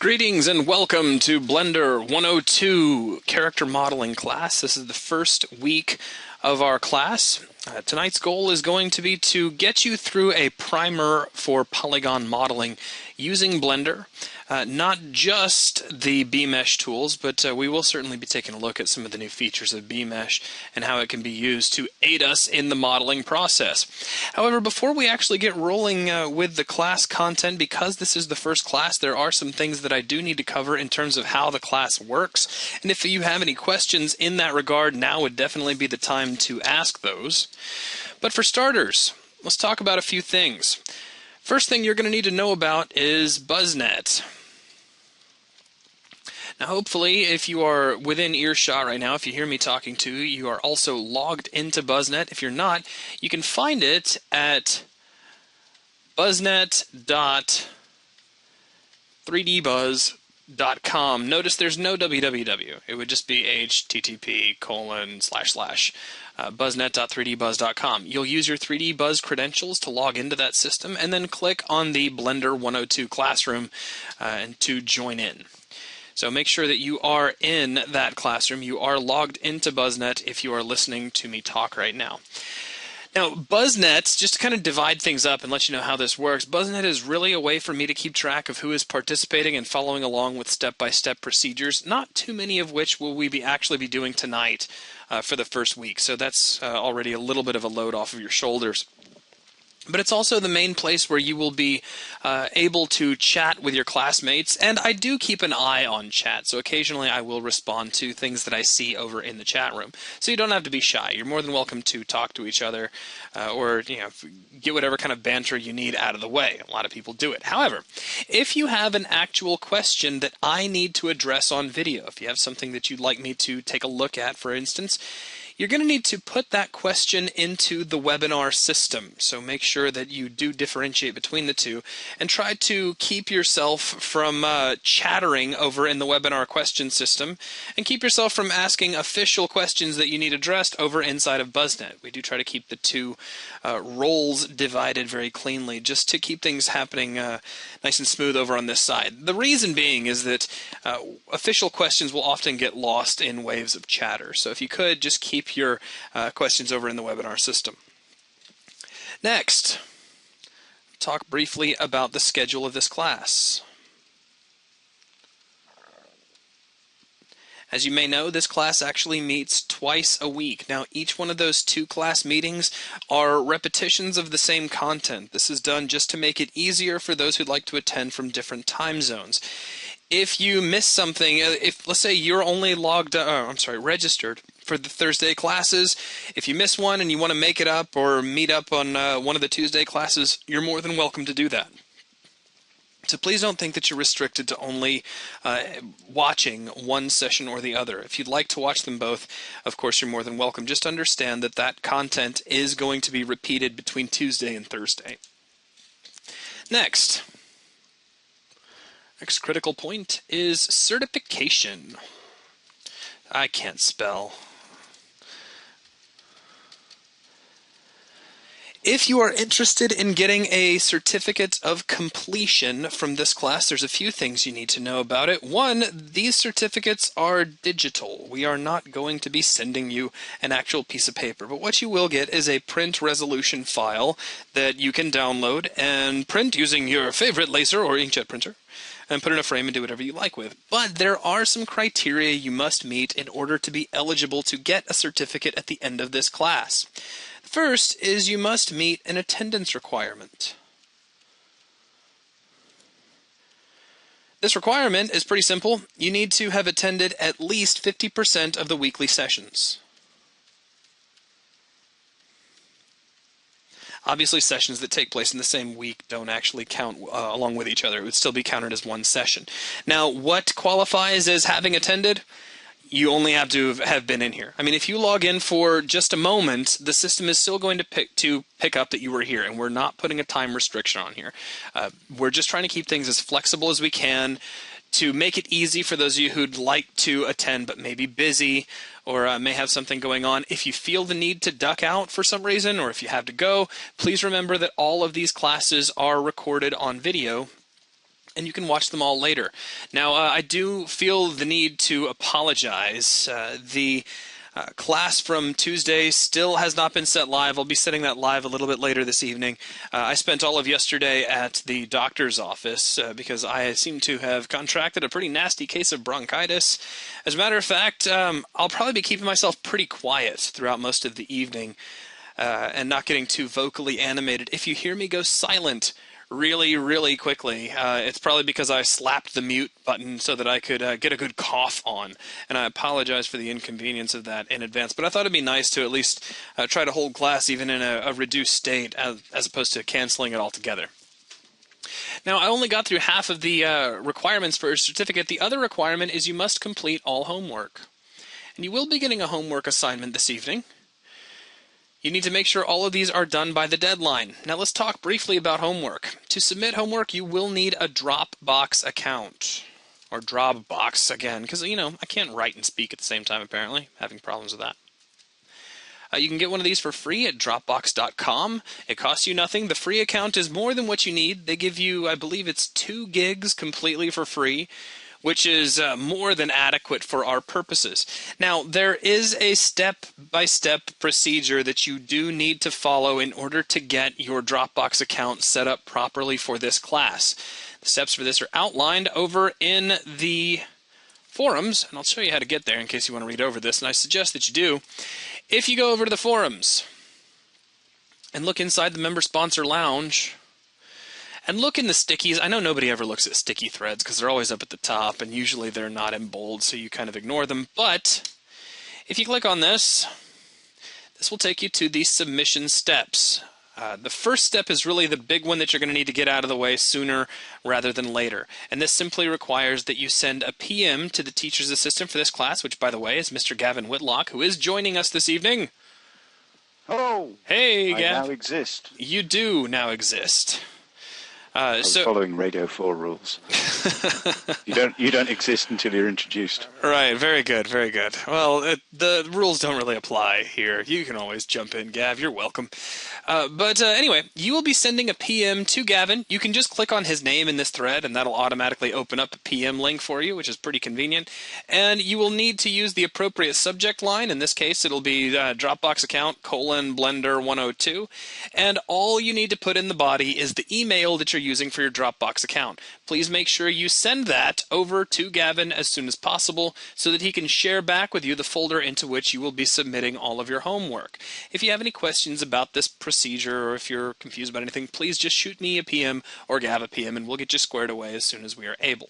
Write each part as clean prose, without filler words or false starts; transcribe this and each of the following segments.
Greetings and welcome to Blender 102 character modeling class. This is the first week of our class. Tonight's goal is going to be to get you through a primer for polygon modeling using Blender. Not just the B-Mesh tools, but we will certainly be taking a look at some of the new features of B-Mesh and how it can be used to aid us in the modeling process. However, before we actually get rolling with the class content, because this is the first class, there are some things that I do need to cover in terms of how the class works. And if you have any questions in that regard, now would definitely be the time to ask those. But for starters, let's talk about a few things. First thing you're going to need to know about is BuzzNet. Now hopefully if you are within earshot right now, if you hear me talking to you, you are also logged into BuzzNet. If you're not, you can find it at buzznet.3dbuzz.com. Notice there's no www. It would just be http://buzznet.3dbuzz.com. You'll use your 3D Buzz credentials to log into that system and then click on the Blender 102 classroom and to join in. So make sure that you are in that classroom. You are logged into BuzzNet if you are listening to me talk right now. Now, BuzzNet, just to kind of divide things up and let you know how this works, BuzzNet is really a way for me to keep track of who is participating and following along with step-by-step procedures, not too many of which will we actually be doing tonight for the first week. So that's already a little bit of a load off of your shoulders. But it's also the main place where you will be able to chat with your classmates, and I do keep an eye on chat, so occasionally I will respond to things that I see over in the chat room. So you don't have to be shy. You're more than welcome to talk to each other or get whatever kind of banter you need out of the way. A lot of people do it. However, if you have an actual question that I need to address on video, if you have something that you'd like me to take a look at, for instance, you're going to need to put that question into the webinar system. So make sure that you do differentiate between the two and try to keep yourself from chattering over in the webinar question system and keep yourself from asking official questions that you need addressed over inside of BuzzNet. We do try to keep the two roles divided very cleanly just to keep things happening nice and smooth over on this side. The reason being is that official questions will often get lost in waves of chatter. So if you could just keep your questions over in the webinar system. Next, talk briefly about the schedule of this class. As you may know, this class actually meets twice a week. Now, each one of those two class meetings are repetitions of the same content. This is done just to make it easier for those who'd like to attend from different time zones. If you miss something, if let's say you're only registered for the Thursday classes, if you miss one and you want to make it up or meet up on one of the Tuesday classes, you're more than welcome to do that. So please don't think that you're restricted to only watching one session or the other. If you'd like to watch them both, of course, you're more than welcome. Just understand that that content is going to be repeated between Tuesday and Thursday. Next critical point is certification. I can't spell. If you are interested in getting a certificate of completion from this class, there's a few things you need to know about it. One, these certificates are digital. We are not going to be sending you an actual piece of paper, but what you will get is a print resolution file that you can download and print using your favorite laser or inkjet printer and put in a frame and do whatever you like with. But there are some criteria you must meet in order to be eligible to get a certificate at the end of this class. First is you must meet an attendance requirement. This requirement is pretty simple. You need to have attended at least 50% of the weekly sessions. Obviously, sessions that take place in the same week don't actually count along with each other. It would still be counted as one session. Now, what qualifies as having attended? You only have to have been in here. I mean, if you log in for just a moment, the system is still going to pick up that you were here, and we're not putting a time restriction on here. We're just trying to keep things as flexible as we can to make it easy for those of you who'd like to attend but may be busy or may have something going on. If you feel the need to duck out for some reason or if you have to go, please remember that all of these classes are recorded on video and you can watch them all later. Now, I do feel the need to apologize. The class from Tuesday still has not been set live. I'll be setting that live a little bit later this evening. I spent all of yesterday at the doctor's office because I seem to have contracted a pretty nasty case of bronchitis. As a matter of fact, I'll probably be keeping myself pretty quiet throughout most of the evening and not getting too vocally animated. If you hear me go silent really, really quickly, it's probably because I slapped the mute button so that I could get a good cough on, and I apologize for the inconvenience of that in advance. But I thought it'd be nice to at least try to hold class even in a reduced state as opposed to canceling it altogether. Now, I only got through half of the requirements for a certificate. The other requirement is you must complete all homework. And you will be getting a homework assignment this evening. You need to make sure all of these are done by the deadline. Now let's talk briefly about homework. To submit homework, you will need a Dropbox account. Or Dropbox, again, because, I can't write and speak at the same time, apparently. Having problems with that. You can get one of these for free at Dropbox.com. It costs you nothing. The free account is more than what you need. They give you, I believe it's 2 gigs completely for free, which is more than adequate for our purposes. Now, there is a step-by-step procedure that you do need to follow in order to get your Dropbox account set up properly for this class. The steps for this are outlined over in the forums, and I'll show you how to get there in case you want to read over this, and I suggest that you do. If you go over to the forums and look inside the Member Sponsor Lounge, and look in the stickies. I know nobody ever looks at sticky threads because they're always up at the top, and usually they're not in bold, so you kind of ignore them. But if you click on this, this will take you to the submission steps. The first step is really the big one that you're going to need to get out of the way sooner rather than later. And this simply requires that you send a PM to the teacher's assistant for this class, which, by the way, is Mr. Gavin Whitlock, who is joining us this evening. Hello! Hey, Gav. I now exist. You do now exist. I was following Radio 4 rules. You don't exist until you're introduced. Right, very good, very good. Well, the rules don't really apply here. You can always jump in, Gav. You're welcome. But anyway, you will be sending a PM to Gavin. You can just click on his name in this thread, and that'll automatically open up a PM link for you, which is pretty convenient. And you will need to use the appropriate subject line. In this case, it'll be Dropbox account :Blender 102. And all you need to put in the body is the email that you're using for your Dropbox account. Please make sure you send that over to Gavin as soon as possible so that he can share back with you the folder into which you will be submitting all of your homework. If you have any questions about this procedure or if you're confused about anything, please just shoot me a PM or Gav a PM and we'll get you squared away as soon as we are able.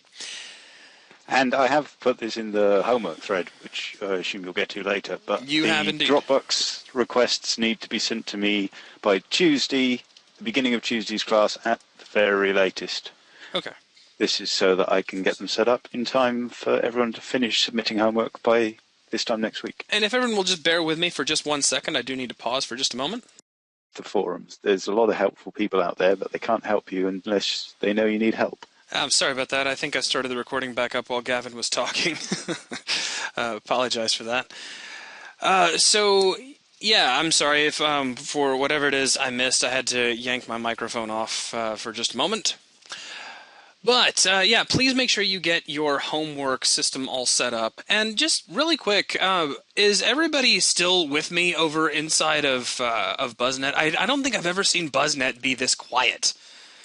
And I have put this in the homework thread, which I assume you'll get to later, but you have indeed. Dropbox requests need to be sent to me by Tuesday, the beginning of Tuesday's class at the very latest. Okay. This is so that I can get them set up in time for everyone to finish submitting homework by this time next week. And if everyone will just bear with me for just 1 second, I do need to pause for just a moment. The forums. There's a lot of helpful people out there, but they can't help you unless they know you need help. I'm sorry about that. I think I started the recording back up while Gavin was talking. Apologize for that. So, yeah, I'm sorry if for whatever it is I missed, I had to yank my microphone off for just a moment. But, yeah, please make sure you get your homework system all set up. And just really quick, is everybody still with me over inside of BuzzNet? I don't think I've ever seen BuzzNet be this quiet.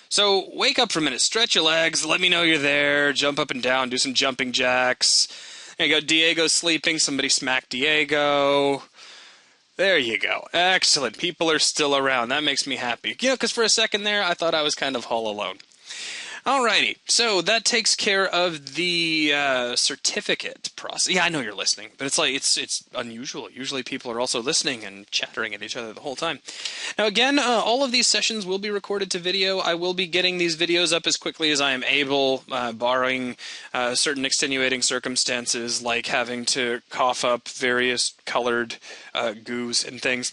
So wake up for a minute, stretch your legs, let me know you're there, jump up and down, do some jumping jacks. There you go, Diego's sleeping, somebody smack Diego. There you go. Excellent. People are still around. That makes me happy. You know, because for a second there, I thought I was kind of all alone. Alrighty, so that takes care of the certificate process. Yeah, I know you're listening, but it's unusual. Usually people are also listening and chattering at each other the whole time. Now again, all of these sessions will be recorded to video. I will be getting these videos up as quickly as I am able, barring certain extenuating circumstances like having to cough up various colored goos and things.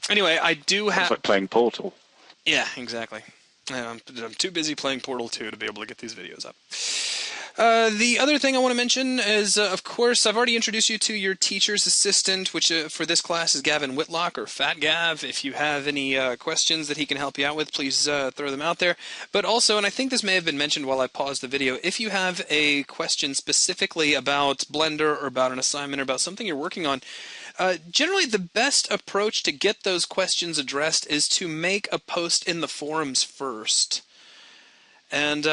Anyway, I do have... It's like playing Portal. Yeah, exactly. I'm too busy playing Portal 2 to be able to get these videos up. The other thing I want to mention is, of course, I've already introduced you to your teacher's assistant, which for this class is Gavin Whitlock, or Fat Gav. If you have any questions that he can help you out with, please throw them out there. But also, and I think this may have been mentioned while I paused the video, if you have a question specifically about Blender or about an assignment or about something you're working on, generally the best approach to get those questions addressed is to make a post in the forums first. And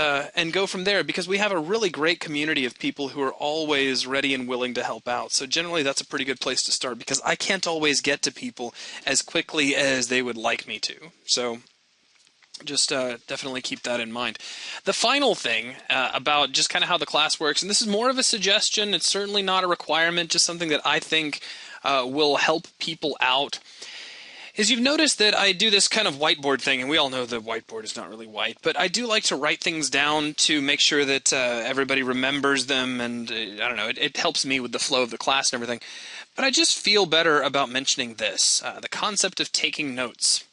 go from there, because we have a really great community of people who are always ready and willing to help out. So generally that's a pretty good place to start, because I can't always get to people as quickly as they would like me to. So just definitely keep that in mind. The final thing about just kind of how the class works, and this is more of a suggestion, it's certainly not a requirement, just something that I think will help people out, is you've noticed that I do this kind of whiteboard thing, and we all know the whiteboard is not really white, but I do like to write things down to make sure that everybody remembers them, and I don't know, it helps me with the flow of the class and everything. But I just feel better about mentioning this, the concept of taking notes.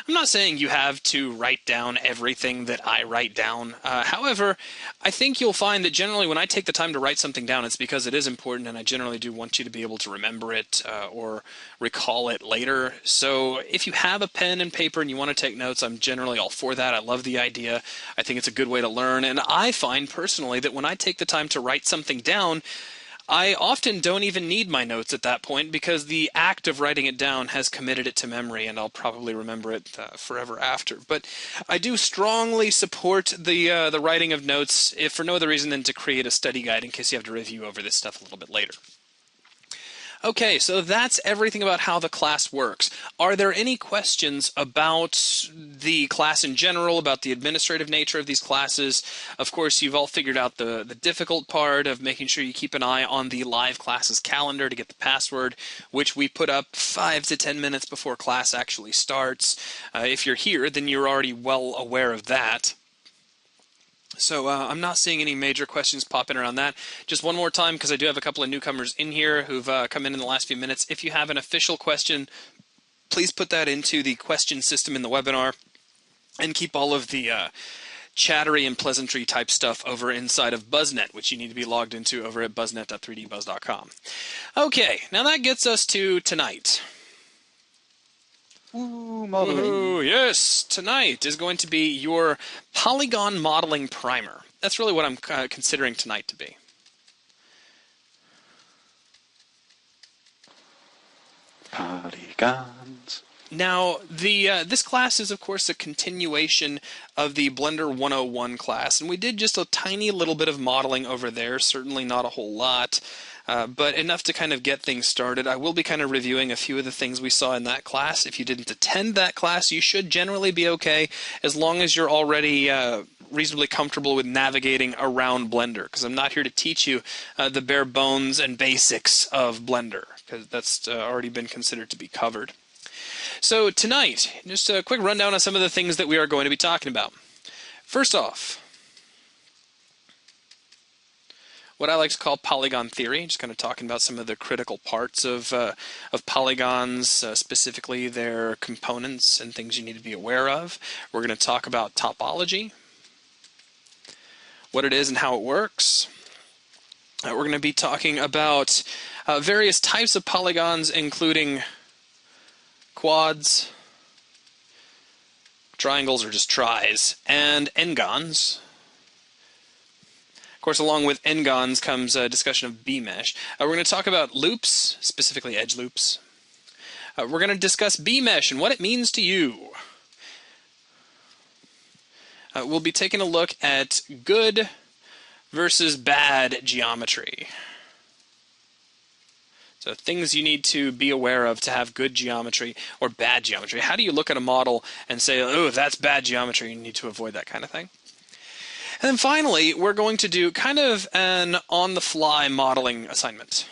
I'm not saying you have to write down everything that I write down. However, I think you'll find that generally when I take the time to write something down, it's because it is important, and I generally do want you to be able to remember it or recall it later. So if you have a pen and paper and you want to take notes, I'm generally all for that. I love the idea. I think it's a good way to learn. And I find personally that when I take the time to write something down, I often don't even need my notes at that point, because the act of writing it down has committed it to memory, and I'll probably remember it forever after. But I do strongly support the writing of notes, if for no other reason than to create a study guide in case you have to review over this stuff a little bit later. Okay, so that's everything about how the class works. Are there any questions about the class in general, about the administrative nature of these classes? Of course, you've all figured out the difficult part of making sure you keep an eye on the live classes calendar to get the password, which we put up 5 to 10 minutes before class actually starts. If you're here, then you're already well aware of that. So I'm not seeing any major questions popping around that. Just one more time, because I do have a couple of newcomers in here who've come in the last few minutes. If you have an official question, please put that into the question system in the webinar, and keep all of the chattery and pleasantry type stuff over inside of BuzzNet, which you need to be logged into over at buzznet.3dbuzz.com. Okay, now that gets us to tonight. Ooh, modeling. Ooh, yes, tonight is going to be your Polygon modeling primer. That's really what I'm considering tonight to be. Polygons. Now, this class is, of course, a continuation of the Blender 101 class, and we did just a tiny little bit of modeling over there, certainly not a whole lot. But enough to kind of get things started. I will be kind of reviewing a few of the things we saw in that class. If you didn't attend that class, you should generally be okay, as long as you're already reasonably comfortable with navigating around Blender, because I'm not here to teach you the bare bones and basics of Blender, because that's already been considered to be covered. So tonight, just a quick rundown on some of the things that we are going to be talking about. First off, what I like to call polygon theory, just kind of talking about some of the critical parts of polygons, specifically their components and things you need to be aware of. We're going to talk about topology, what it is and how it works. We're going to be talking about various types of polygons, including quads, triangles or just tris, and n-gons. Of course, along with n-gons comes a discussion of B-mesh. We're going to talk about loops, specifically edge loops. We're going to discuss B-mesh and what it means to you. We'll be taking a look at good versus bad geometry. So things you need to be aware of to have good geometry or bad geometry. How do you look at a model and say, oh, that's bad geometry, you need to avoid that kind of thing? And then finally, we're going to do kind of an on-the-fly modeling assignment,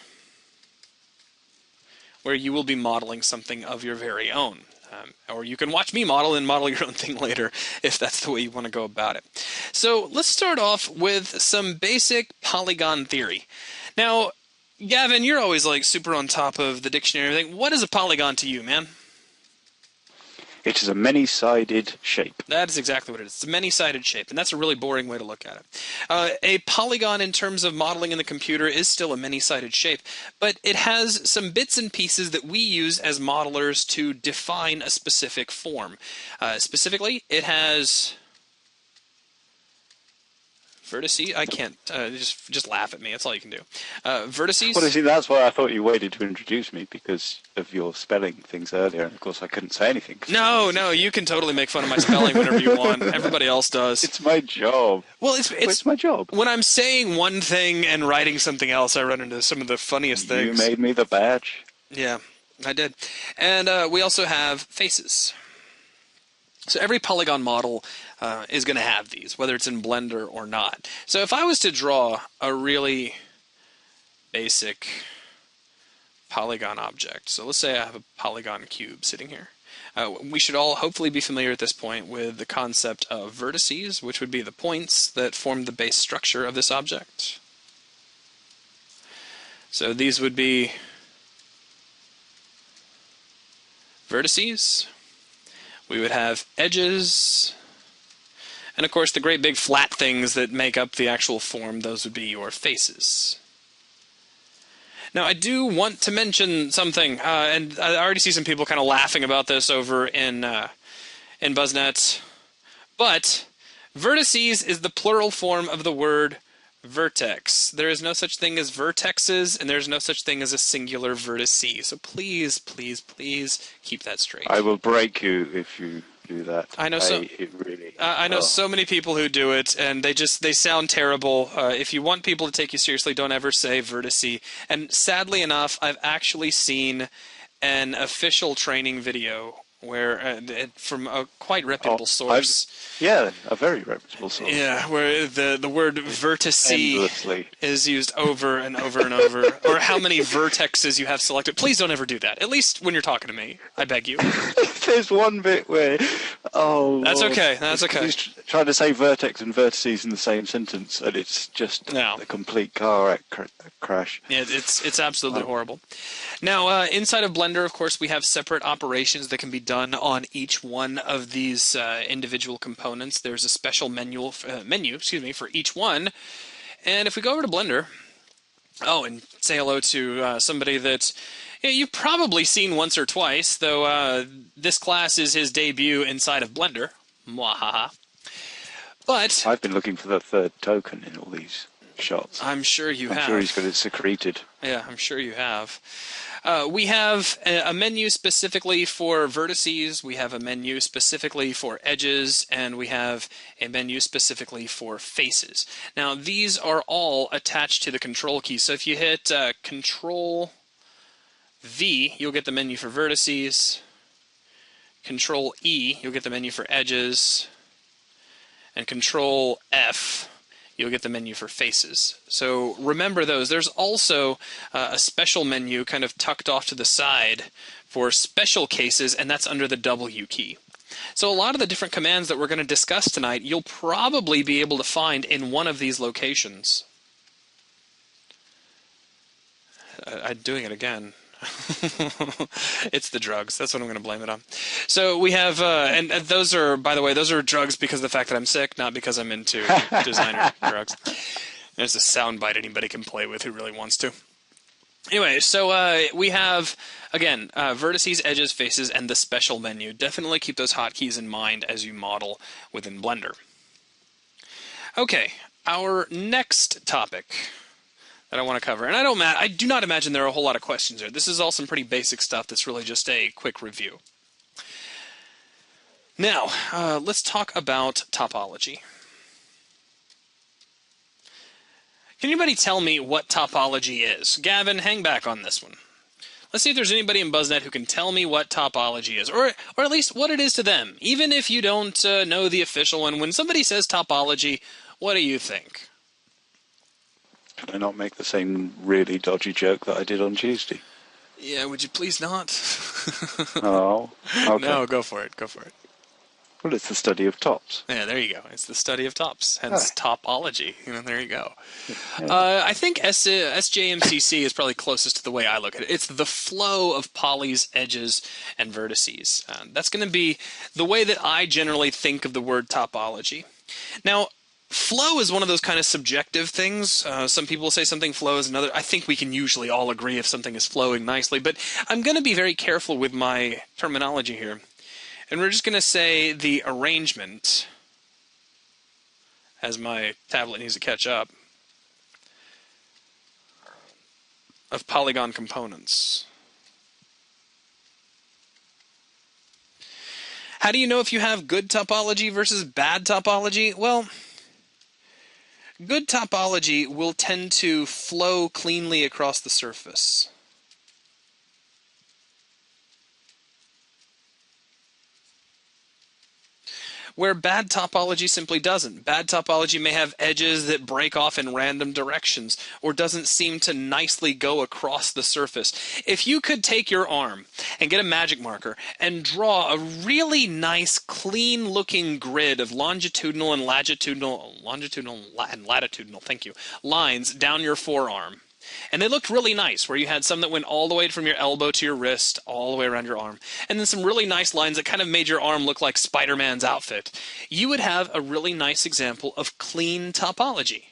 where you will be modeling something of your very own. Or you can watch me model and model your own thing later, if that's the way you want to go about it. So let's start off with some basic polygon theory. Now, Gavin, you're always like super on top of the dictionary and everything. What is a polygon to you, man? It is a many-sided shape. That is exactly what it is. It's a many-sided shape, and that's a really boring way to look at it. A polygon, in terms of modeling in the computer, is still a many-sided shape, but it has some bits and pieces that we use as modelers to define a specific form. Specifically, it has vertices. I can't just laugh at me. That's all you can do. Vertices. Well, you see, that's why I thought you waited to introduce me, because of your spelling things earlier, and of course I couldn't say anything. No, you can totally make fun of my spelling whenever you want. Everybody else does. It's my job. Well, it's my job. When I'm saying one thing and writing something else, I run into some of the funniest things. You made me the badge. Yeah, I did. And we also have faces. So every polygon model is going to have these, whether it's in Blender or not. So if I was to draw a really basic polygon object, so let's say I have a polygon cube sitting here. We should all hopefully be familiar at this point with the concept of vertices, which would be the points that form the base structure of this object. So these would be vertices. We would have edges, and of course the great big flat things that make up the actual form, those would be your faces. Now I do want to mention something, and I already see some people kind of laughing about this over in BuzzNet, but vertices is the plural form of the word vertex. There is no such thing as vertexes, and there's no such thing as a singular vertice. So please, please, please keep that straight. I will break you if you do that. I know I know Oh. so many people who do it, and they sound terrible. If you want people to take you seriously, don't ever say vertice. And sadly enough, I've actually seen an official training video where from a quite reputable source. Yeah, a very reputable source. Yeah, where the word vertice Endlessly. is used over and over and over, or how many vertexes you have selected. Please don't ever do that. At least when you're talking to me, I beg you. There's one bit where, That's Lord. okay. That's okay. He's trying to say vertex and vertices in the same sentence, and it's just No. a complete car crash. Yeah, it's absolutely horrible. Now, inside of Blender, of course, we have separate operations that can be done on each one of these individual components. There's a special menu for each one. And if we go over to Blender, and say hello to somebody that you've probably seen once or twice, though this class is his debut inside of Blender. Mwahaha. But I've been looking for the third token in all these shots. I'm sure you have. I'm sure he's got it secreted. Yeah, I'm sure you have. We have a menu specifically for vertices, we have a menu specifically for edges, and we have a menu specifically for faces. Now, these are all attached to the control key. So if you hit Control V, you'll get the menu for vertices. Control E, you'll get the menu for edges. And Control F, you'll get the menu for faces. So remember those. There's also a special menu kind of tucked off to the side for special cases, and that's under the W key. So a lot of the different commands that we're going to discuss tonight, you'll probably be able to find in one of these locations. I'm doing it again. It's the drugs. That's what I'm going to blame it on. So we have, and those are, by the way, those are drugs because of the fact that I'm sick, not because I'm into designer drugs. There's a soundbite anybody can play with who really wants to. Anyway, so we have, again, vertices, edges, faces, and the special menu. Definitely keep those hotkeys in mind as you model within Blender. Okay, our next topic that I want to cover, and I do not imagine there are a whole lot of questions here. This is all some pretty basic stuff that's really just a quick review. Now, let's talk about topology. Can anybody tell me what topology is? Gavin, hang back on this one. Let's see if there's anybody in BuzzNet who can tell me what topology is, or at least what it is to them, even if you don't know the official one. When somebody says topology, what do you think? Can I not make the same really dodgy joke that I did on Tuesday? Yeah, would you please not? Oh, okay. No, go for it. Go for it. Well, it's the study of tops. Yeah, there you go. It's the study of tops, hence topology. There you go. Yeah. I think SJMCC is probably closest to the way I look at it. It's the flow of polys, edges, and vertices. That's going to be the way that I generally think of the word topology. Now, flow is one of those kind of subjective things. Some people say something flows, another. I think we can usually all agree if something is flowing nicely, but I'm going to be very careful with my terminology here. And we're just going to say the arrangement, as my tablet needs to catch up, of Polygon components. How do you know if you have good topology versus bad topology? Well, good topology will tend to flow cleanly across the surface. Where bad topology simply doesn't. Bad topology may have edges that break off in random directions, or doesn't seem to nicely go across the surface. If you could take your arm and get a magic marker and draw a really nice, clean-looking grid of longitudinal and latitudinal, lines down your forearm, and they looked really nice, where you had some that went all the way from your elbow to your wrist, all the way around your arm, and then some really nice lines that kind of made your arm look like Spider-Man's outfit, you would have a really nice example of clean topology.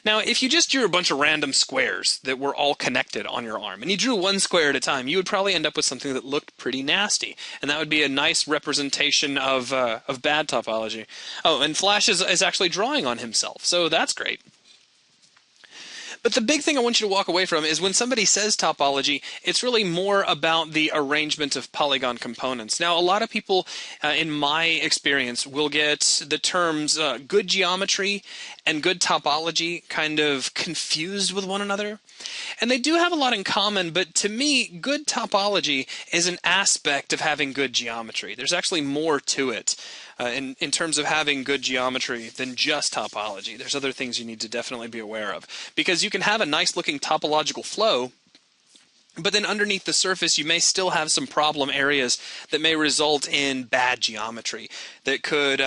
Now, if you just drew a bunch of random squares that were all connected on your arm, and you drew one square at a time, you would probably end up with something that looked pretty nasty, and that would be a nice representation of bad topology. Oh, and Flash is actually drawing on himself, so that's great. But the big thing I want you to walk away from is when somebody says topology, it's really more about the arrangement of polygon components. Now, a lot of people, in my experience, will get the terms good geometry and good topology kind of confused with one another. And they do have a lot in common, but to me, good topology is an aspect of having good geometry. There's actually more to it. In terms of having good geometry than just topology. There's other things you need to definitely be aware of. Because you can have a nice looking topological flow, but then underneath the surface you may still have some problem areas that may result in bad geometry that could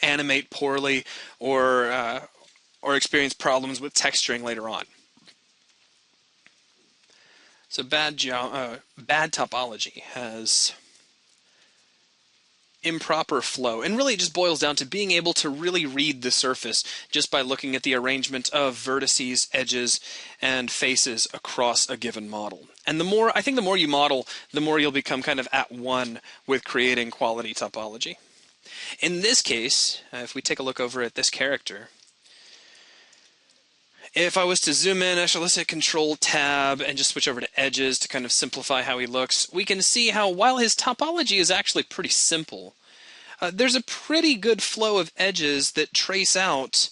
animate poorly or experience problems with texturing later on. So bad topology has improper flow, and really it just boils down to being able to really read the surface just by looking at the arrangement of vertices, edges, and faces across a given model. And the more you model, the more you'll become kind of at one with creating quality topology. In this case, if we take a look over at this character, if I was to zoom in, actually let's hit Control-Tab and just switch over to edges to kind of simplify how he looks, we can see how while his topology is actually pretty simple, there's a pretty good flow of edges that trace out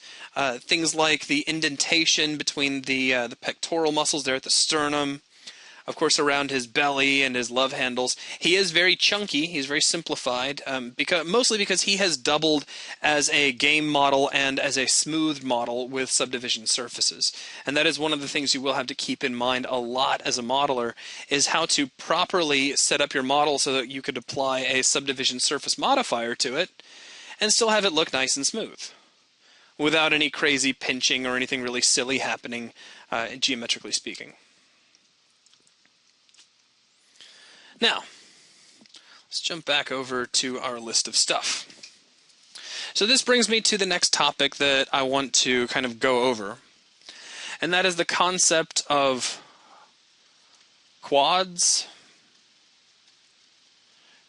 things like the indentation between the pectoral muscles there at the sternum, of course around his belly and his love handles. He is very chunky, he's very simplified, mostly because he has doubled as a game model and as a smoothed model with subdivision surfaces. And that is one of the things you will have to keep in mind a lot as a modeler, is how to properly set up your model so that you could apply a subdivision surface modifier to it and still have it look nice and smooth, without any crazy pinching or anything really silly happening, geometrically speaking. Now, let's jump back over to our list of stuff. So this brings me to the next topic that I want to kind of go over, and that is the concept of quads,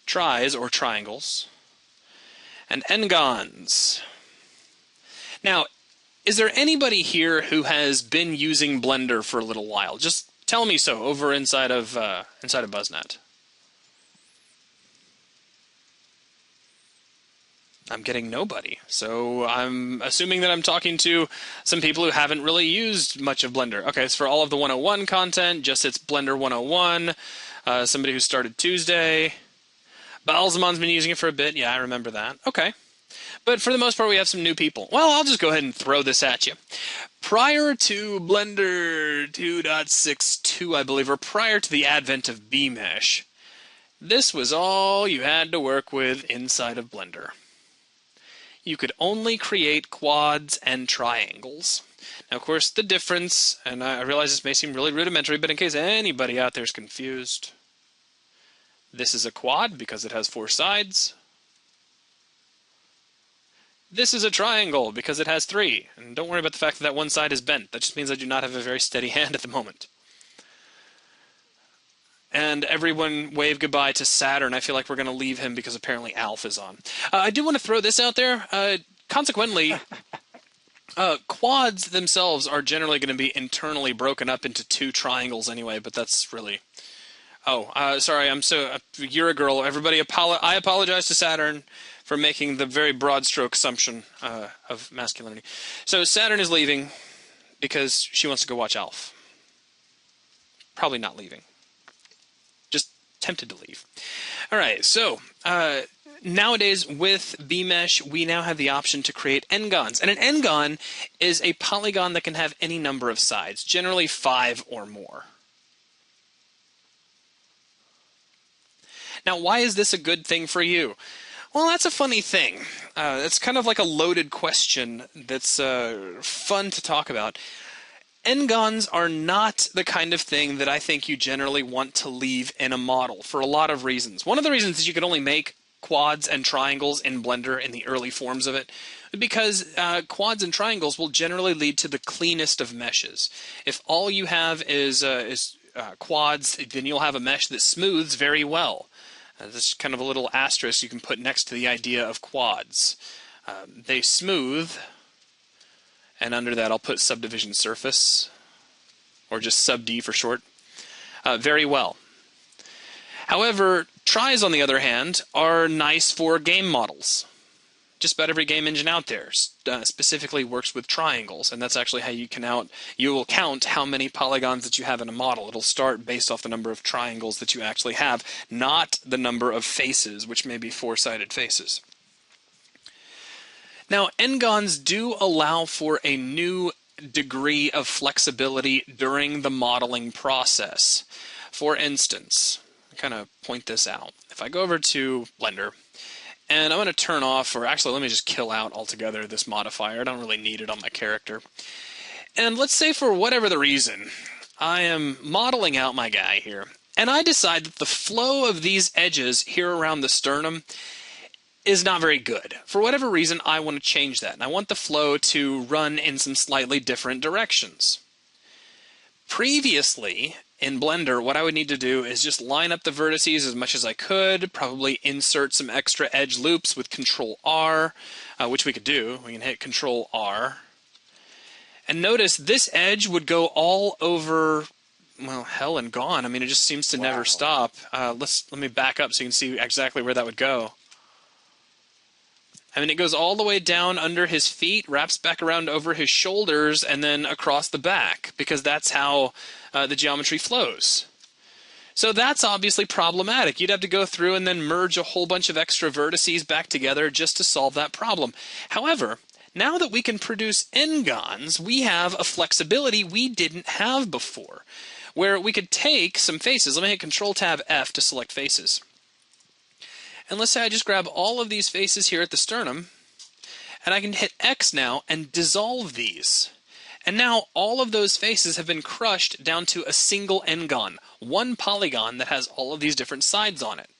tris or triangles, and n-gons. Now, is there anybody here who has been using Blender for a little while? Just tell me so over inside of BuzzNet. I'm getting nobody, so I'm assuming that I'm talking to some people who haven't really used much of Blender. Okay, it's for all of the 101 content, just it's Blender 101, somebody who started Tuesday. Balzamon's been using it for a bit, yeah, I remember that. Okay, but for the most part we have some new people. Well, I'll just go ahead and throw this at you. Prior to Blender 2.62, I believe, or prior to the advent of BMesh, This was all you had to work with inside of Blender. You could only create quads and triangles. Now, of course, the difference, and I realize this may seem really rudimentary, but in case anybody out there is confused, this is a quad because it has 4 sides. This is a triangle because it has 3. And don't worry about the fact that one side is bent. That just means I do not have a very steady hand at the moment. And everyone wave goodbye to Saturn. I feel like we're going to leave him because apparently Alf is on. I do want to throw this out there. Consequently, quads themselves are generally going to be internally broken up into 2 triangles anyway, but that's really... sorry, you're a girl. Everybody, I apologize to Saturn for making the very broad stroke assumption of masculinity. So Saturn is leaving because she wants to go watch Alf. Probably not leaving. Just tempted to leave. All right, so nowadays with BMesh, we now have the option to create n-gons. And an n-gon is a polygon that can have any number of sides, generally 5 or more. Now, why is this a good thing for you? Well, that's a funny thing. It's kind of like a loaded question that's fun to talk about. N-gons are not the kind of thing that I think you generally want to leave in a model for a lot of reasons. One of the reasons is you could only make quads and triangles in Blender in the early forms of it, because quads and triangles will generally lead to the cleanest of meshes. If all you have is quads, then you'll have a mesh that smooths very well. This is kind of a little asterisk you can put next to the idea of quads. They smooth, and under that I'll put subdivision surface, or just sub D for short, very well. However, tris, on the other hand, are nice for game models. Just about every game engine out there specifically works with triangles, and that's actually how you will count how many polygons that you have in a model. It'll start based off the number of triangles that you actually have, not the number of faces, which may be 4-sided faces. Now, n-gons do allow for a new degree of flexibility during the modeling process. For instance, I'll kind of point this out. If I go over to Blender, and I'm going to turn off, or actually let me just kill out altogether this modifier. I don't really need it on my character. And let's say for whatever the reason, I am modeling out my guy here, and I decide that the flow of these edges here around the sternum is not very good. For whatever reason, I want to change that, and I want the flow to run in some slightly different directions. Previously, in Blender, what I would need to do is just line up the vertices as much as I could, probably insert some extra edge loops with Control-R, which we could do. We can hit Control-R. And notice this edge would go all over, well, hell and gone. I mean, it just seems to never stop. Let me back up so you can see exactly where that would go. I mean, it goes all the way down under his feet, wraps back around over his shoulders, and then across the back, because that's how the geometry flows. So that's obviously problematic. You'd have to go through and then merge a whole bunch of extra vertices back together just to solve that problem. However, now that we can produce n-gons, we have a flexibility we didn't have before, where we could take some faces. Let me hit Control-Tab-F to select faces. And let's say I just grab all of these faces here at the sternum, and I can hit X now and dissolve these. And now all of those faces have been crushed down to a single n-gon, one polygon that has all of these different sides on it.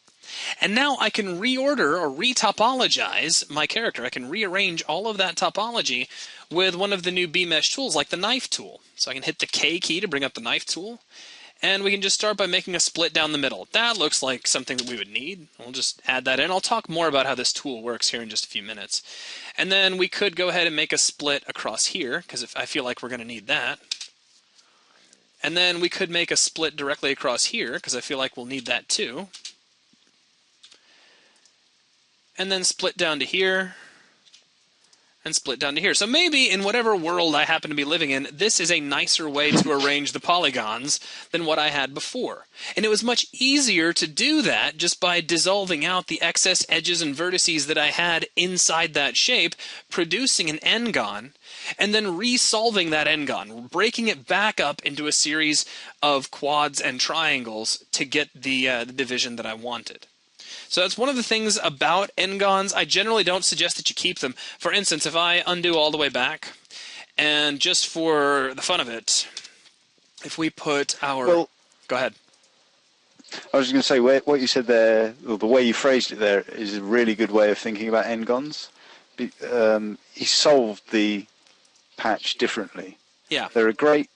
And now I can reorder or re-topologize my character. I can rearrange all of that topology with one of the new BMesh tools, like the knife tool. So I can hit the K key to bring up the knife tool. And we can just start by making a split down the middle. That looks like something that we would need. We'll just add that in. I'll talk more about how this tool works here in just a few minutes. And then we could go ahead and make a split across here, because I feel like we're going to need that. And then we could make a split directly across here, because I feel like we'll need that too. And then split down to here. and split down to here. So maybe in whatever world I happen to be living in, this is a nicer way to arrange the polygons than what I had before. And it was much easier to do that just by dissolving out the excess edges and vertices that I had inside that shape, producing an n-gon, and then resolving that n-gon, breaking it back up into a series of quads and triangles to get the division that I wanted. So that's one of the things about n-gons. I generally don't suggest that you keep them. For instance, if I undo all the way back, and just for the fun of it, if we put our... Well, go ahead. I was going to say, what you said there, or the way you phrased it there, is a really good way of thinking about n-gons. He solved the patch differently. Yeah. They're a great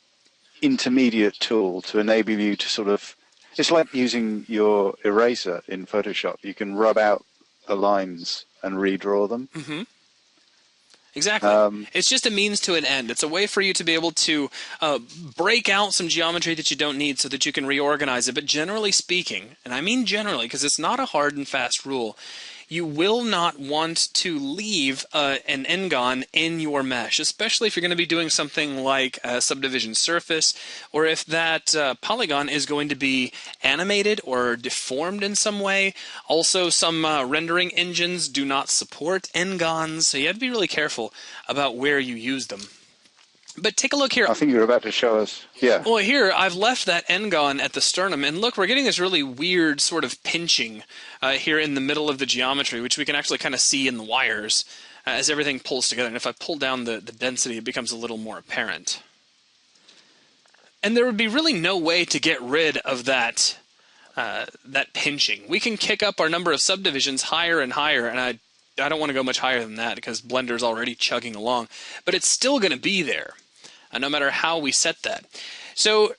intermediate tool to enable you to sort of... It's like using your eraser in Photoshop. You can rub out the lines and redraw them. Mm-hmm. Exactly. It's just a means to an end. It's a way for you to be able to break out some geometry that you don't need so that you can reorganize it. But generally speaking, and I mean generally because it's not a hard and fast rule, you will not want to leave an n-gon in your mesh, especially if you're going to be doing something like a subdivision surface, or if that polygon is going to be animated or deformed in some way. Also, some rendering engines do not support n-gons, so you have to be really careful about where you use them. But take a look here. I think you're about to show us. Yeah. Well, here, I've left that n-gon at the sternum, and look, we're getting this really weird sort of pinching here in the middle of the geometry, which we can actually kind of see in the wires as everything pulls together. And if I pull down the density, it becomes a little more apparent. And there would be really no way to get rid of that pinching. We can kick up our number of subdivisions higher and higher, and I don't want to go much higher than that because Blender's already chugging along. But it's still going to be there, no matter how we set that. So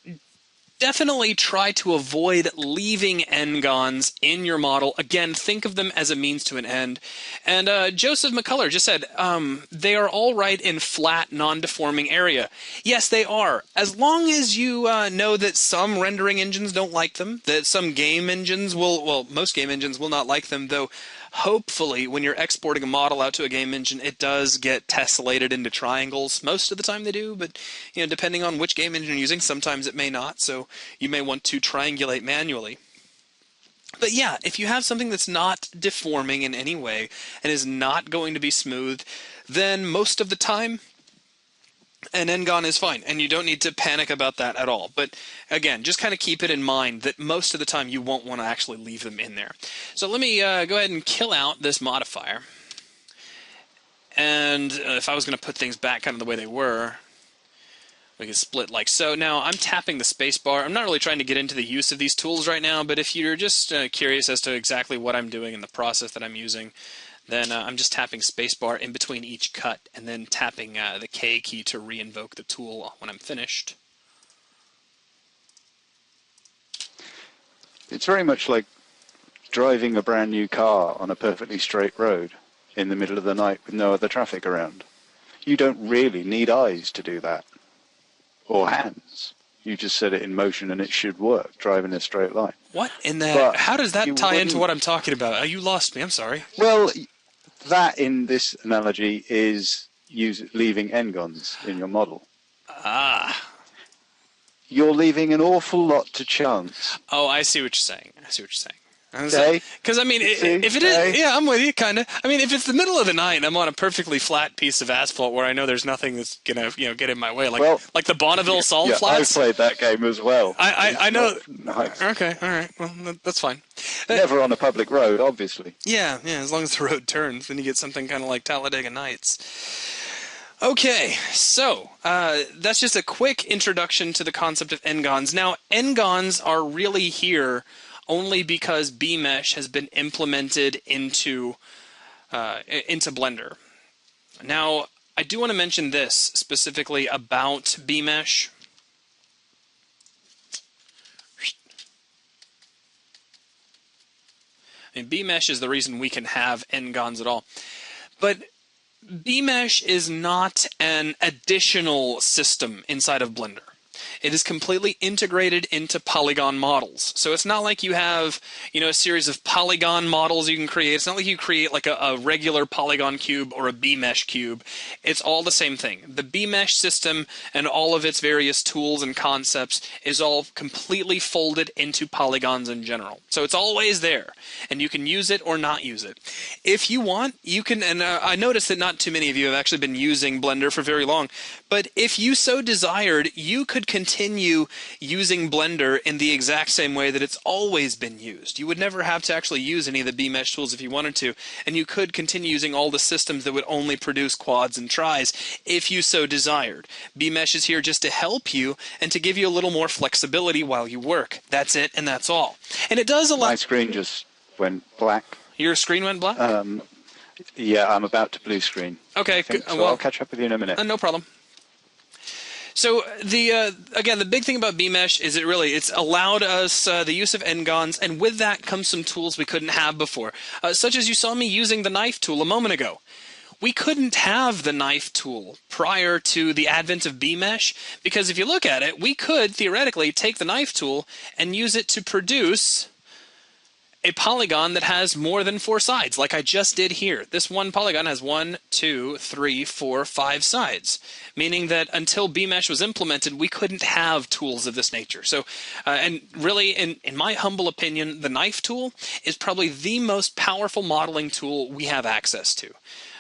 definitely try to avoid leaving n-gons in your model. Again, think of them as a means to an end. And Joseph McCullough just said, they are all right in flat, non-deforming area. Yes, they are. As long as you know that some rendering engines don't like them, that some game engines will, well, most game engines will not like them, though hopefully when you're exporting a model out to a game engine, it does get tessellated into triangles. Most of the time they do, but depending on which game engine you're using, sometimes it may not, so you may want to triangulate manually. But yeah, if you have something that's not deforming in any way and is not going to be smooth, then most of the time an n-gon is fine, and you don't need to panic about that at all. But again, just kind of keep it in mind that most of the time you won't want to actually leave them in there. So let me go ahead and kill out this modifier. And if I was going to put things back kind of the way they were, we can split like so. Now, I'm tapping the spacebar. I'm not really trying to get into the use of these tools right now, but if you're just curious as to exactly what I'm doing in the process that I'm using, then I'm just tapping spacebar in between each cut and then tapping the K key to re-invoke the tool when I'm finished. It's very much like driving a brand new car on a perfectly straight road in the middle of the night with no other traffic around. You don't really need eyes to do that, or hands. You just set it in motion and it should work, driving a straight line. What in the... How does that tie into what I'm talking about? You lost me, I'm sorry. Well, that in this analogy is leaving n-gons in your model. Ah. You're leaving an awful lot to chance. Oh, I see what you're saying. I see what you're saying. Okay. Because, I mean, if it is... Yeah, I'm with you, kind of. I mean, if it's the middle of the night and I'm on a perfectly flat piece of asphalt where I know there's nothing that's going to get in my way, like the Bonneville Salt Flats. I played that game as well. I know... Nice. Okay, all right. Well, that's fine. Never on a public road, obviously. Yeah, as long as the road turns, then you get something kind of like Talladega Nights. Okay, so that's just a quick introduction to the concept of n-gons. Now, n-gons are really here only because bmesh has been implemented into Blender. Now, I do want to mention this specifically about bmesh. I mean, bmesh is the reason we can have n-gons at all. But bmesh is not an additional system inside of Blender. It is completely integrated into Polygon models. So it's not like you have, a series of Polygon models you can create. It's not like you create like a regular Polygon cube or a B-mesh cube. It's all the same thing. The B-mesh system and all of its various tools and concepts is all completely folded into polygons in general. So it's always there, and you can use it or not use it. If you want, you can, and I noticed that not too many of you have actually been using Blender for very long, but if you so desired, you could continue using Blender in the exact same way that it's always been used. You would never have to actually use any of the B-mesh tools if you wanted to, and you could continue using all the systems that would only produce quads and tris if you so desired. B-mesh is here just to help you and to give you a little more flexibility while you work. That's it, and that's all. And it does allow... My screen just went black. Your screen went black? Yeah, I'm about to blue screen. Okay, so well, I'll catch up with you in a minute. No problem. So again, the big thing about B-mesh is it's allowed us the use of n-gons, and with that comes some tools we couldn't have before, such as you saw me using the knife tool a moment ago. We couldn't have the knife tool prior to the advent of B-mesh, because if you look at it, we could theoretically take the knife tool and use it to produce a polygon that has more than 4 sides, like I just did here. This one polygon has 1, 2, 3, 4, 5 sides, meaning that until B-mesh was implemented, we couldn't have tools of this nature. So, and really, in my humble opinion, the knife tool is probably the most powerful modeling tool we have access to.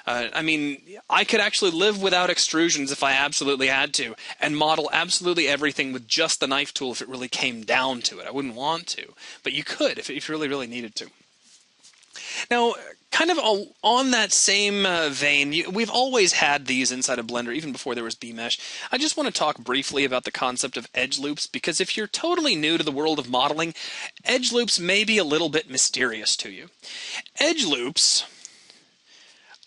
I mean, I could actually live without extrusions if I absolutely had to, and model absolutely everything with just the knife tool if it really came down to it. I wouldn't want to, but you could if you really, really needed to. Now, kind of on that same vein, we've always had these inside of Blender, even before there was B-mesh. I just want to talk briefly about the concept of edge loops, because if you're totally new to the world of modeling, edge loops may be a little bit mysterious to you. Edge loops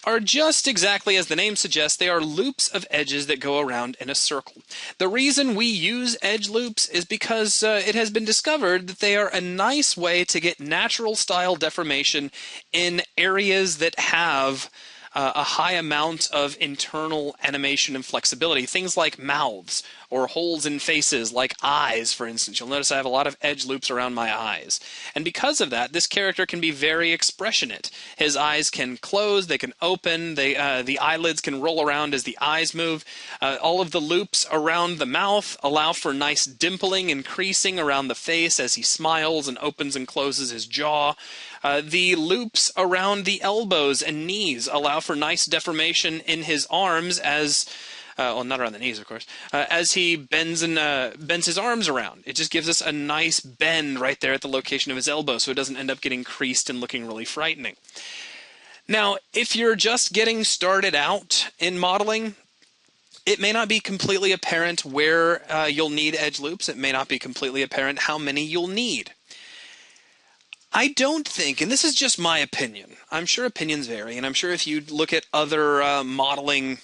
are just exactly as the name suggests. They are loops of edges that go around in a circle. The reason we use edge loops is because it has been discovered that they are a nice way to get natural style deformation in areas that have a high amount of internal animation and flexibility. Things like mouths or holes in faces, like eyes, for instance. You'll notice I have a lot of edge loops around my eyes. And because of that, this character can be very expressionate. His eyes can close, they can open, the eyelids can roll around as the eyes move. All of the loops around the mouth allow for nice dimpling and creasing around the face as he smiles and opens and closes his jaw. The loops around the elbows and knees allow for nice deformation in his arms as, well, not around the knees, of course, as he bends his arms around. It just gives us a nice bend right there at the location of his elbow, so it doesn't end up getting creased and looking really frightening. Now, if you're just getting started out in modeling, it may not be completely apparent where you'll need edge loops. It may not be completely apparent how many you'll need. I don't think, and this is just my opinion, I'm sure opinions vary, and I'm sure if you look at other modeling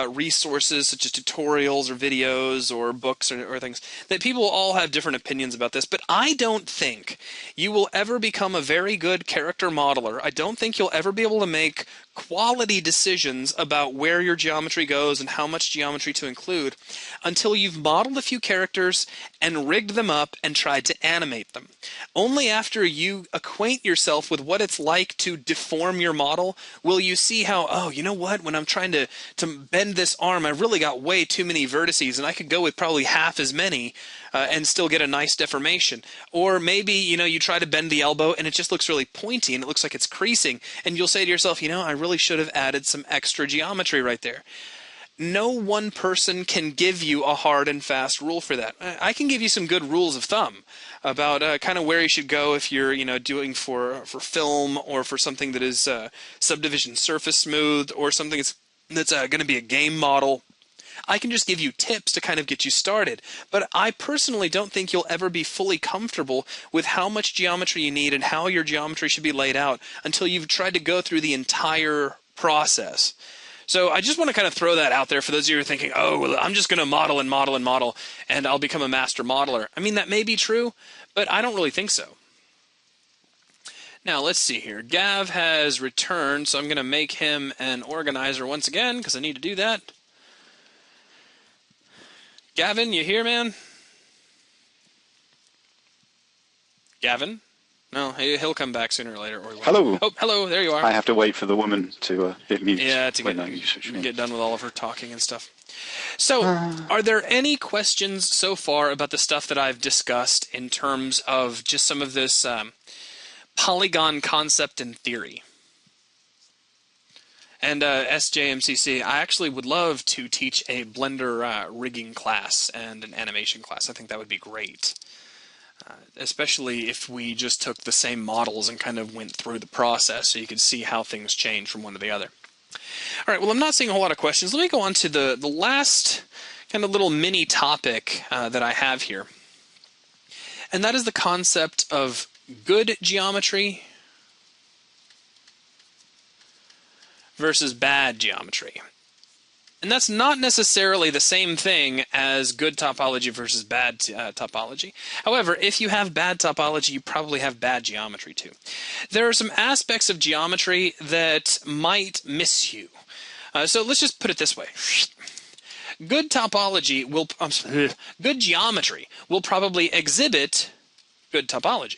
resources such as tutorials or videos or books or things, that people all have different opinions about this, but I don't think you will ever become a very good character modeler. I don't think you'll ever be able to make quality decisions about where your geometry goes and how much geometry to include until you've modeled a few characters and rigged them up and tried to animate them. Only after you acquaint yourself with what it's like to deform your model will you see how, oh, you know what, when I'm trying to bend this arm, I really got way too many vertices and I could go with probably half as many and still get a nice deformation. Or maybe, you try to bend the elbow and it just looks really pointy and it looks like it's creasing, and you'll say to yourself, I really should have added some extra geometry right there. No one person can give you a hard and fast rule for that. I can give you some good rules of thumb about kind of where you should go if you're doing for film or for something that is subdivision surface smooth or something that's going to be a game model. I can just give you tips to kind of get you started, but I personally don't think you'll ever be fully comfortable with how much geometry you need and how your geometry should be laid out until you've tried to go through the entire process. So I just want to kind of throw that out there for those of you who are thinking, oh, well, I'm just going to model and model and model and I'll become a master modeler. I mean, that may be true, but I don't really think so. Now, let's see here. Gav has returned, so I'm going to make him an organizer once again because I need to do that. Gavin, you here, man? Gavin? No, he'll come back sooner or later. Or Hello. Oh, hello, there you are. I have to wait for the woman to hit mute. Yeah, to get done with all of her talking and stuff. So, are there any questions so far about the stuff that I've discussed in terms of just some of this Polygon concept and theory? And SJMCC, I actually would love to teach a Blender rigging class and an animation class. I think that would be great. Especially if we just took the same models and kind of went through the process so you could see how things change from one to the other. All right, well, I'm not seeing a whole lot of questions. Let me go on to the last kind of little mini topic that I have here. And that is the concept of good geometry versus bad geometry. And that's not necessarily the same thing as good topology versus bad topology. However, if you have bad topology, you probably have bad geometry too. There are some aspects of geometry that might miss you. So let's just put it this way. Good topology will, good geometry will probably exhibit good topology.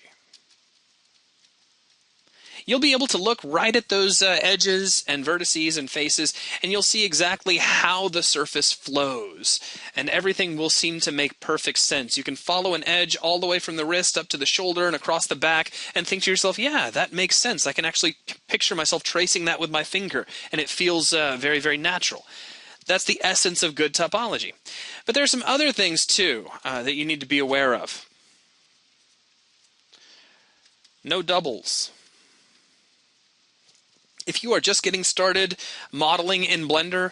You'll be able to look right at those edges and vertices and faces, and you'll see exactly how the surface flows, and everything will seem to make perfect sense. You can follow an edge all the way from the wrist up to the shoulder and across the back and think to yourself, yeah, that makes sense. I can actually picture myself tracing that with my finger, and it feels very, very natural. That's the essence of good topology. But there are some other things, too, that you need to be aware of. No doubles. If you are just getting started modeling in Blender,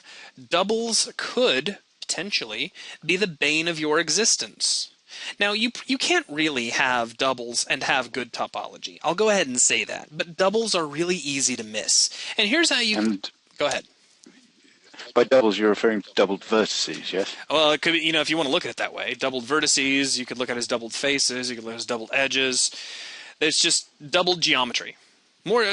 doubles could potentially be the bane of your existence. Now, you can't really have doubles and have good topology. I'll go ahead and say that. But doubles are really easy to miss. And here's how you... Go ahead. By doubles, you're referring to doubled vertices, yes? Well, it could be, if you want to look at it that way. Doubled vertices, you could look at it as doubled faces, you could look at it as doubled edges. It's just doubled geometry.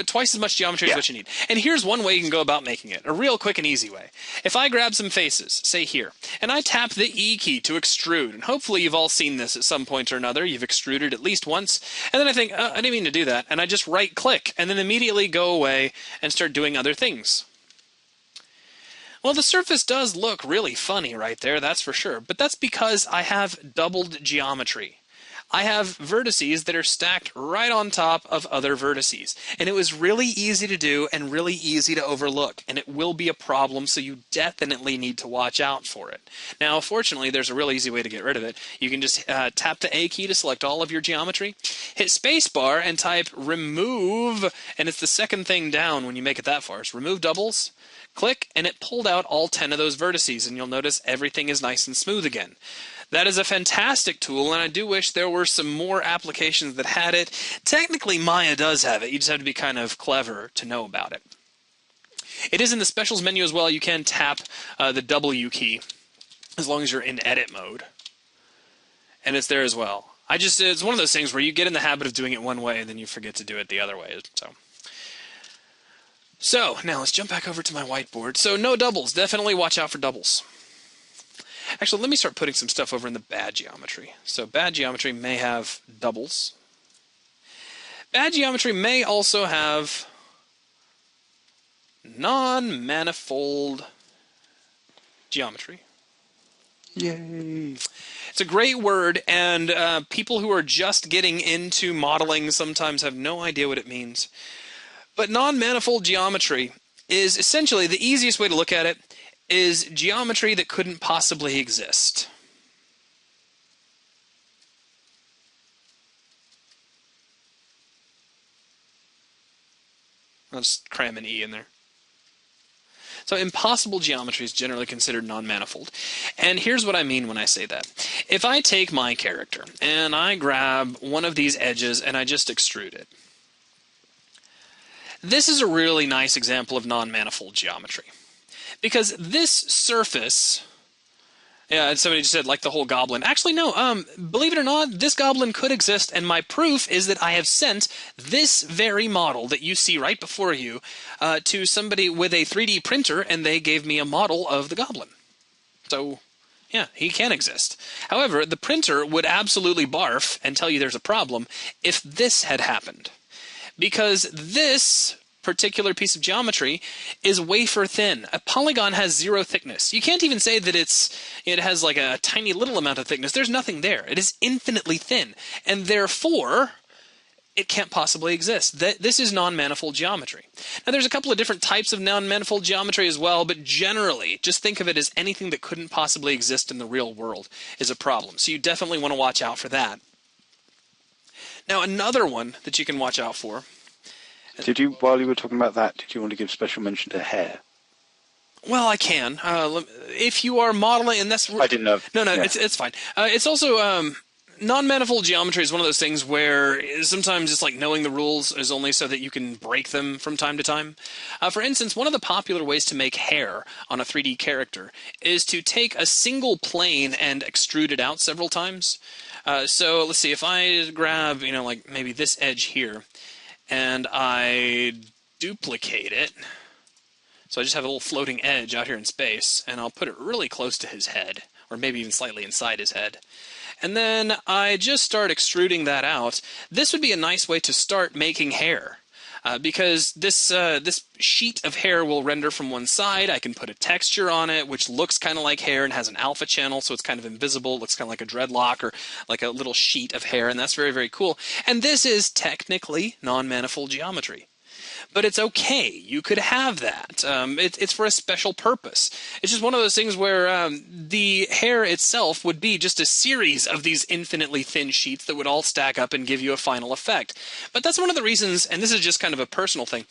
Twice as much geometry is what you need. And here's one way you can go about making it, a real quick and easy way. If I grab some faces, say here, and I tap the E key to extrude, and hopefully you've all seen this at some point or another, you've extruded at least once, and then I think, I didn't mean to do that, and I just right-click, and then immediately go away and start doing other things. Well, the surface does look really funny right there, that's for sure, but that's because I have doubled geometry. I have vertices that are stacked right on top of other vertices. And it was really easy to do and really easy to overlook. And it will be a problem, so you definitely need to watch out for it. Now, fortunately, there's a real easy way to get rid of it. You can just tap the A key to select all of your geometry, hit spacebar and type remove, and it's the second thing down when you make it that far. It's remove doubles. Click, and it pulled out all 10 of those vertices, and you'll notice everything is nice and smooth again. That is a fantastic tool, and I do wish there were some more applications that had it. Technically, Maya does have it. You just have to be kind of clever to know about it. It is in the specials menu as well. You can tap the W key as long as you're in edit mode. And it's there as well. It's one of those things where you get in the habit of doing it one way, and then you forget to do it the other way. So, now let's jump back over to my whiteboard. So, no doubles. Definitely watch out for doubles. Actually, let me start putting some stuff over in the bad geometry. So bad geometry may have doubles. Bad geometry may also have non-manifold geometry. Yay! It's a great word, and people who are just getting into modeling sometimes have no idea what it means. But non-manifold geometry is essentially, the easiest way to look at it, is geometry that couldn't possibly exist. I'll just cram an E in there. So impossible geometry is generally considered non-manifold. And here's what I mean when I say that. If I take my character and I grab one of these edges and I just extrude it, this is a really nice example of non-manifold geometry. Because this surface, yeah, somebody just said like the whole goblin. Actually, no, believe it or not, this goblin could exist, and my proof is that I have sent this very model that you see right before you to somebody with a 3D printer, and they gave me a model of the goblin. So Yeah, he can exist. However, the printer would absolutely barf and tell you there's a problem if this had happened. Because this particular piece of geometry is wafer thin. A polygon has 0 thickness. You can't even say that it has like a tiny little amount of thickness. There's nothing there. It is infinitely thin. And therefore, it can't possibly exist. This is non-manifold geometry. Now, there's a couple of different types of non-manifold geometry as well, but generally, just think of it as anything that couldn't possibly exist in the real world is a problem. So you definitely want to watch out for that. Now, another one that you can watch out for. Did you, while you were talking about that, did you want to give special mention to hair? Well, I can. If you are modeling, and that's... I didn't know. No, Yeah. it's fine. It's also... non-manifold geometry is one of those things where sometimes just like knowing the rules is only so that you can break them from time to time. For instance, one of the popular ways to make hair on a 3D character is to take a single plane and extrude it out several times. So let's see, if I grab, like maybe this edge here, and I duplicate it, so I just have a little floating edge out here in space, and I'll put it really close to his head, or maybe even slightly inside his head. And then I just start extruding that out. This would be a nice way to start making hair. Because this sheet of hair will render from one side. I can put a texture on it, which looks kind of like hair and has an alpha channel, so it's kind of invisible. It looks kind of like a dreadlock or like a little sheet of hair, and that's very, very cool. And this is technically non-manifold geometry. But it's okay. You could have that. It's for a special purpose. It's just one of those things where the hair itself would be just a series of these infinitely thin sheets that would all stack up and give you a final effect. But that's one of the reasons, and this is just kind of a personal thing,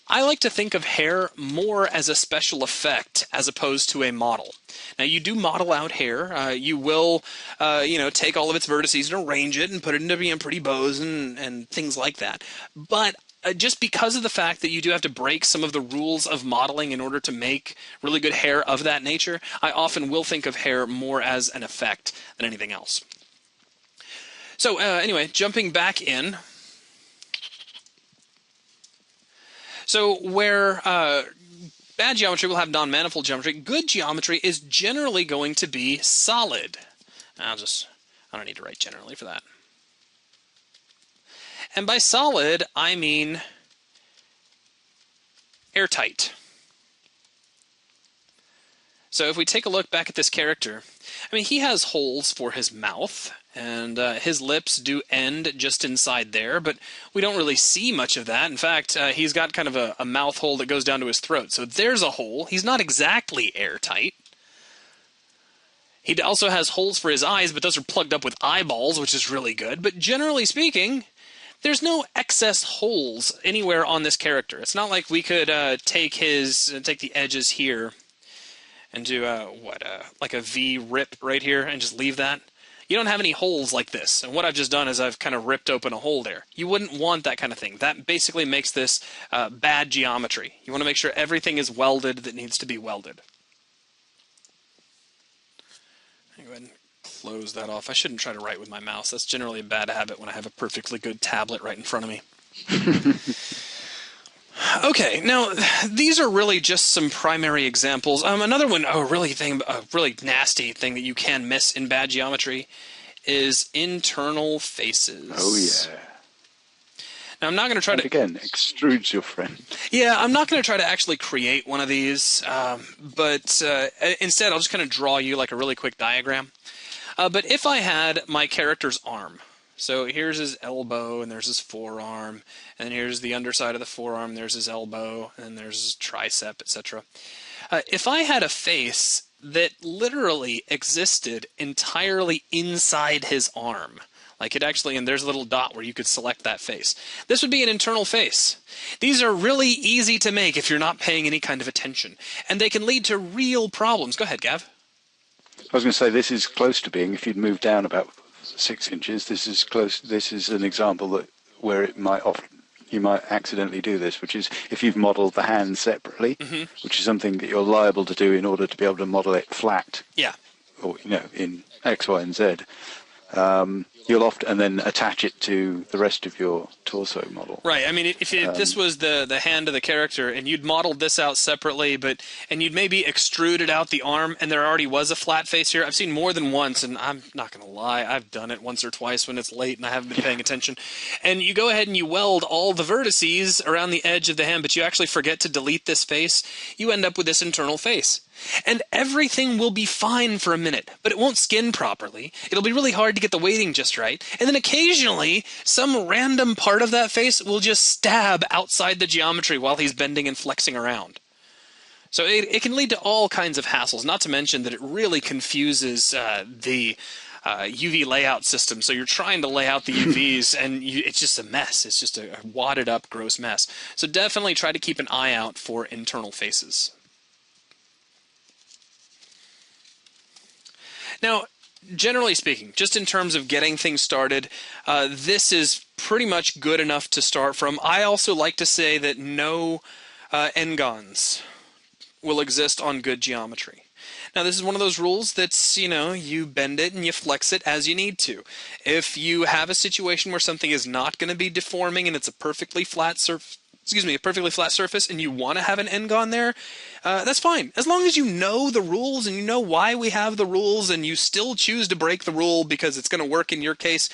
I like to think of hair more as a special effect as opposed to a model. Now, you do model out hair. You will, take all of its vertices and arrange it and put it into being pretty bows and things like that. But just because of the fact that you do have to break some of the rules of modeling in order to make really good hair of that nature, I often will think of hair more as an effect than anything else. So anyway, jumping back in. So where bad geometry will have non-manifold geometry, good geometry is generally going to be solid. I don't need to write generally for that. And by solid, I mean airtight. So if we take a look back at this character, I mean, he has holes for his mouth, and his lips do end just inside there, but we don't really see much of that. In fact, he's got kind of a mouth hole that goes down to his throat. So there's a hole. He's not exactly airtight. He also has holes for his eyes, but those are plugged up with eyeballs, which is really good. But generally speaking, there's no excess holes anywhere on this character. It's not like we could take the edges here and do like a V rip right here and just leave that. You don't have any holes like this. And what I've just done is I've kind of ripped open a hole there. You wouldn't want that kind of thing. That basically makes this bad geometry. You want to make sure everything is welded that needs to be welded. Go ahead and close that off. I shouldn't try to write with my mouse. That's generally a bad habit when I have a perfectly good tablet right in front of me. Okay, now these are really just some primary examples. Another one, a really nasty thing that you can miss in bad geometry is internal faces. Oh yeah. Now I'm not going to try to again extrudes your friend. Yeah, I'm not going to try to actually create one of these, but instead I'll just kind of draw you like a really quick diagram. But if I had my character's arm, so here's his elbow, and there's his forearm, and here's the underside of the forearm, there's his elbow, and there's his tricep, etc. If I had a face that literally existed entirely inside his arm, like it actually, and there's a little dot where you could select that face, this would be an internal face. These are really easy to make if you're not paying any kind of attention, and they can lead to real problems. Go ahead, Gav. I was going to say, this is close to being, if you'd move down about 6 inches, this is close. This is an example where you might accidentally do this, which is if you've modeled the hand separately, which is something that you're liable to do in order to be able to model it flat. Yeah. Or, in X, Y, and Z. You'll often and then attach it to the rest of your torso model. Right. I mean, if this was the hand of the character, and you'd modeled this out separately, and you'd maybe extruded out the arm, and there already was a flat face here. I've seen more than once, and I'm not going to lie, I've done it once or twice when it's late and I haven't been paying attention. And you go ahead and you weld all the vertices around the edge of the hand, but you actually forget to delete this face. You end up with this internal face. And everything will be fine for a minute, but it won't skin properly. It'll be really hard to get the weighting just right. And then occasionally, some random part of that face will just stab outside the geometry while he's bending and flexing around. So it can lead to all kinds of hassles, not to mention that it really confuses the UV layout system. So you're trying to lay out the UVs, and it's just a mess. It's just a wadded up, gross mess. So definitely try to keep an eye out for internal faces. Now, generally speaking, just in terms of getting things started, this is pretty much good enough to start from. I also like to say that no n-gons will exist on good geometry. Now, this is one of those rules that's, you bend it and you flex it as you need to. If you have a situation where something is not going to be deforming and it's a perfectly flat surface, and you want to have an n-gon there, that's fine. As long as you know the rules and you know why we have the rules and you still choose to break the rule because it's going to work in your case,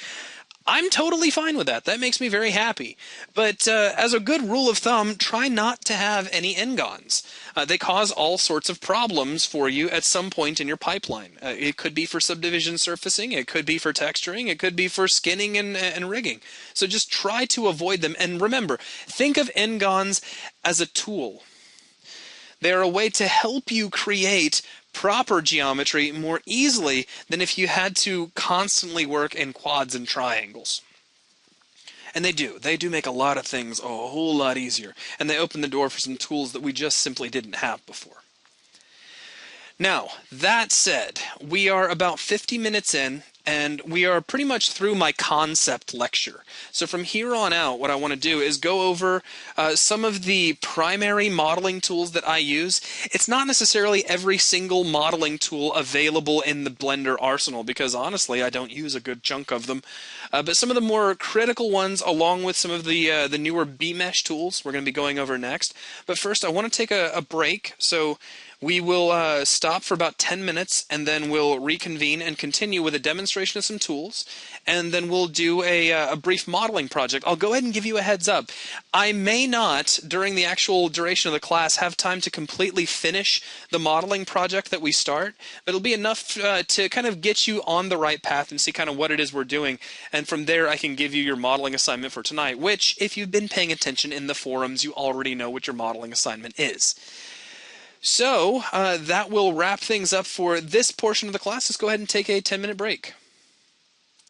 I'm totally fine with that. That makes me very happy. But as a good rule of thumb, try not to have any n-gons. They cause all sorts of problems for you at some point in your pipeline. It could be for subdivision surfacing, it could be for texturing, it could be for skinning and rigging. So just try to avoid them. And remember, think of n-gons as a tool. They're a way to help you create proper geometry more easily than if you had to constantly work in quads and triangles. And they do make a lot of things a whole lot easier, and they open the door for some tools that we just simply didn't have before. Now, that said, we are about 50 minutes in, and we are pretty much through my concept lecture. So from here on out, what I want to do is go over some of the primary modeling tools that I use. It's not necessarily every single modeling tool available in the Blender arsenal, because honestly, I don't use a good chunk of them. But some of the more critical ones, along with some of the newer B-mesh tools, we're going to be going over next. But first, I want to take a break. So we will stop for about 10 minutes, and then we'll reconvene and continue with a demonstration of some tools, and then we'll do a brief modeling project. I'll go ahead and give you a heads up. I may not, during the actual duration of the class, have time to completely finish the modeling project that we start, but it'll be enough to kind of get you on the right path and see kind of what it is we're doing, and from there I can give you your modeling assignment for tonight, which, if you've been paying attention in the forums, you already know what your modeling assignment is. So that will wrap things up for this portion of the class. Let's go ahead and take a 10-minute break.